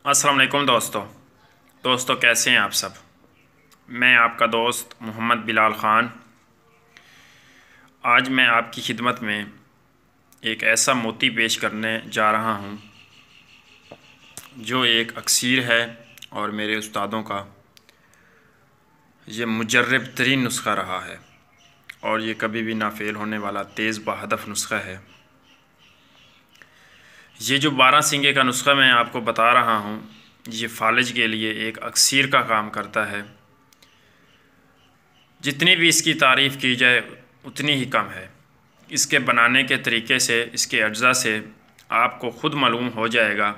अस्सलाम वालेकुम दोस्तों कैसे हैं आप सब। मैं आपका दोस्त मोहम्मद बिलाल ख़ान। आज मैं आपकी खिदमत में एक ऐसा मोती पेश करने जा रहा हूं जो एक अक्सीर है और मेरे उस्तादों का ये मुजर्रब तरीन नुस्ख़ा रहा है और ये कभी भी ना फेल होने वाला तेज़ बहदफ नुस्ख़ा है। ये जो 12 सिंगे का नुस्ख़ा मैं आपको बता रहा हूँ ये फालिज के लिए एक अक्सीर का काम करता है। जितनी भी इसकी तारीफ़ की जाए उतनी ही कम है। इसके बनाने के तरीके से, इसके अज्जा से आपको ख़ुद मालूम हो जाएगा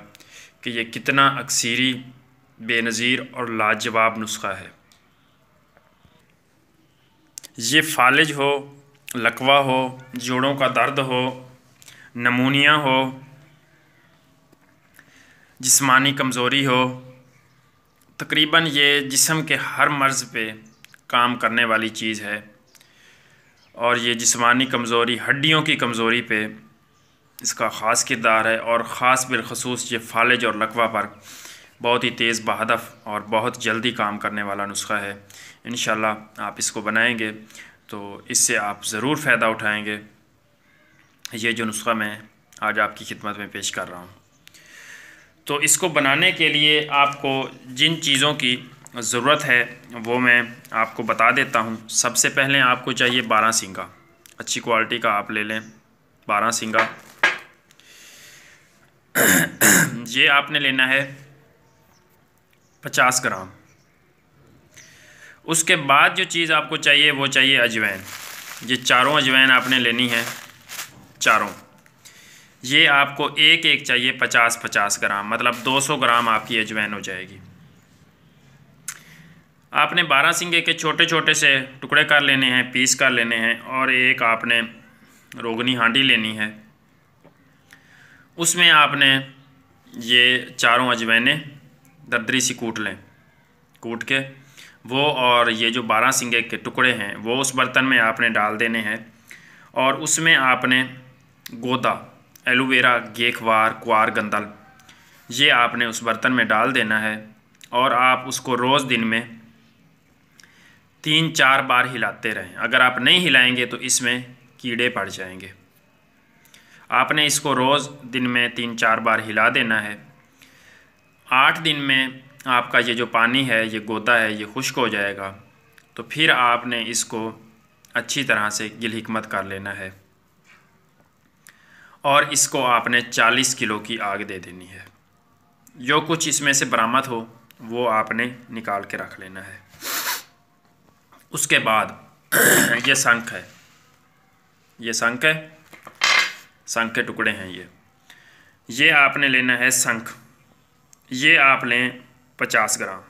कि ये कितना अक्सीरी, बेनज़ीर और लाजवाब नुस्ख़ा है। ये फालिज हो, लकवा हो, जोड़ों का दर्द हो, नमूनिया हो, जिस्मानी कमज़ोरी हो, तकरीबन ये जिस्म के हर मर्ज़ पे काम करने वाली चीज़ है। और ये जिस्मानी कमज़ोरी, हड्डियों की कमज़ोरी पे इसका ख़ास किरदार है और ख़ास बिलखसूस ये फालिज और लकवा पर बहुत ही तेज़ बहदफ और बहुत जल्दी काम करने वाला नुस्ख़ा है। इंशाअल्लाह आप इसको बनाएंगे तो इससे आप ज़रूर फ़ायदा उठाएंगे। ये जो नुस्ख़ा मैं आज आपकी खिदमत में पेश कर रहा हूँ, तो इसको बनाने के लिए आपको जिन चीज़ों की ज़रूरत है वो मैं आपको बता देता हूँ। सबसे पहले आपको चाहिए 12 सिंगा, अच्छी क्वालिटी का आप ले लें 12 सिंगा। ये आपने लेना है 50 ग्राम। उसके बाद जो चीज़ आपको चाहिए वो चाहिए अजवाइन। ये चारों अजवाइन आपने लेनी है, चारों। ये आपको एक एक चाहिए 50-50 ग्राम, मतलब 200 ग्राम आपकी अजवाइन हो जाएगी। आपने 12 सिंगे के छोटे छोटे से टुकड़े कर लेने हैं, पीस कर लेने हैं। और एक आपने रोगनी हांडी लेनी है, उसमें आपने ये चारों अजवाइनें दरदरी सी कूट लें। कूट के वो और ये जो 12 सिंगे के टुकड़े हैं वो उस बर्तन में आपने डाल देने हैं। और उसमें आपने गोदा, एलोवेरा, गेखवार, क्वार, गंदल ये आपने उस बर्तन में डाल देना है। और आप उसको रोज़ दिन में 3-4 बार हिलाते रहें। अगर आप नहीं हिलाएंगे तो इसमें कीड़े पड़ जाएंगे। आपने इसको रोज़ दिन में 3-4 बार हिला देना है। 8 दिन में आपका ये जो पानी है, ये गोदा है, ये खुश्क हो जाएगा। तो फिर आपने इसको अच्छी तरह से गिल हिकमत कर लेना है और इसको आपने 40 किलो की आग दे देनी है। जो कुछ इसमें से बरामद हो वो आपने निकाल के रख लेना है। उसके बाद ये शंख है, ये शंख है, शंख के टुकड़े हैं ये आपने लेना है शंख। ये आप लें 50 ग्राम।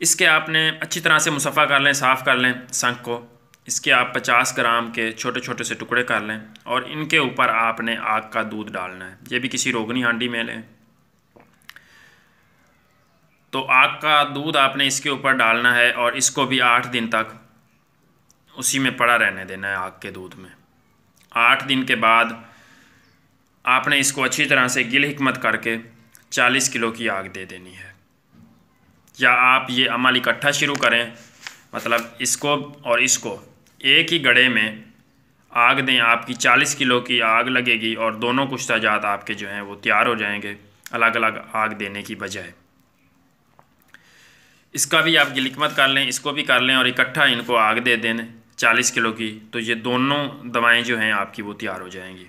इसके आपने अच्छी तरह से मुसफ़ा कर लें, साफ़ कर लें शंख को। इसके आप 50 ग्राम के छोटे छोटे से टुकड़े कर लें और इनके ऊपर आपने आग का दूध डालना है। ये भी किसी रोगनी हांडी में लें। तो आग का दूध आपने इसके ऊपर डालना है और इसको भी 8 दिन तक उसी में पड़ा रहने देना है, आग के दूध में। 8 दिन के बाद आपने इसको अच्छी तरह से गिल हिकमत करके 40 किलो की आग दे देनी है। या आप ये अमल इकट्ठा शुरू करें, मतलब इसको और इसको एक ही गड़े में आग दें। आपकी 40 किलो की आग लगेगी और दोनों कुश्ता जात आपके जो हैं वो तैयार हो जाएंगे, अलग अलग आग देने की बजाय। इसका भी आप गिल हिकमत कर लें, इसको भी कर लें और इकट्ठा इनको आग दे दें 40 किलो की। तो ये दोनों दवाएं जो हैं आपकी वो तैयार हो जाएंगी।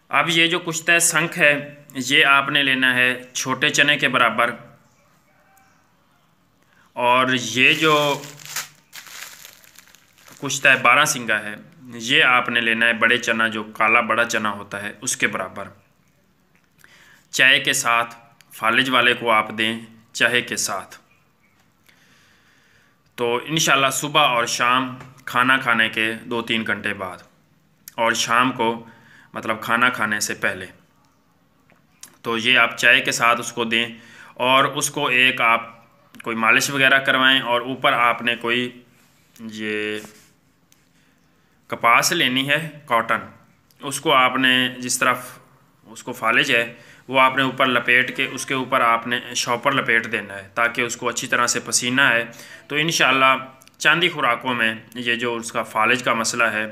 अब ये जो कुश्ता शंख है ये आपने लेना है छोटे चने के बराबर। और ये जो कुश्ता 12 सिंगा है ये आपने लेना है बड़े चना, जो काला बड़ा चना होता है उसके बराबर। चाय के साथ, फालिज वाले को आप दें चाय के साथ। तो इंशाल्लाह सुबह और शाम खाना खाने के 2-3 घंटे बाद, और शाम को मतलब खाना खाने से पहले। तो ये आप चाय के साथ उसको दें और उसको एक आप कोई मालिश वगैरह करवाएं। और ऊपर आपने कोई ये कपास लेनी है, कॉटन, उसको आपने जिस तरफ उसको फालिज है वो आपने ऊपर लपेट के उसके ऊपर आपने शॉपर लपेट देना है ताकि उसको अच्छी तरह से पसीना है। तो इंशाअल्लाह चांदी खुराकों में ये जो उसका फालिज का मसला है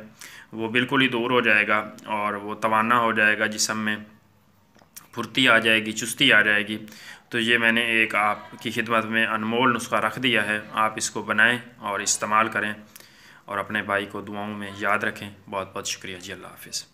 वो बिल्कुल ही दूर हो जाएगा और वो तवाना हो जाएगा, जिस्म में फुर्ती आ जाएगी, चुस्ती आ जाएगी। तो ये मैंने एक आपकी खिदमत में अनमोल नुस्खा रख दिया है, आप इसको बनाएं और इस्तेमाल करें और अपने भाई को दुआओं में याद रखें। बहुत बहुत शुक्रिया जी, अल्लाह हाफ़िज़।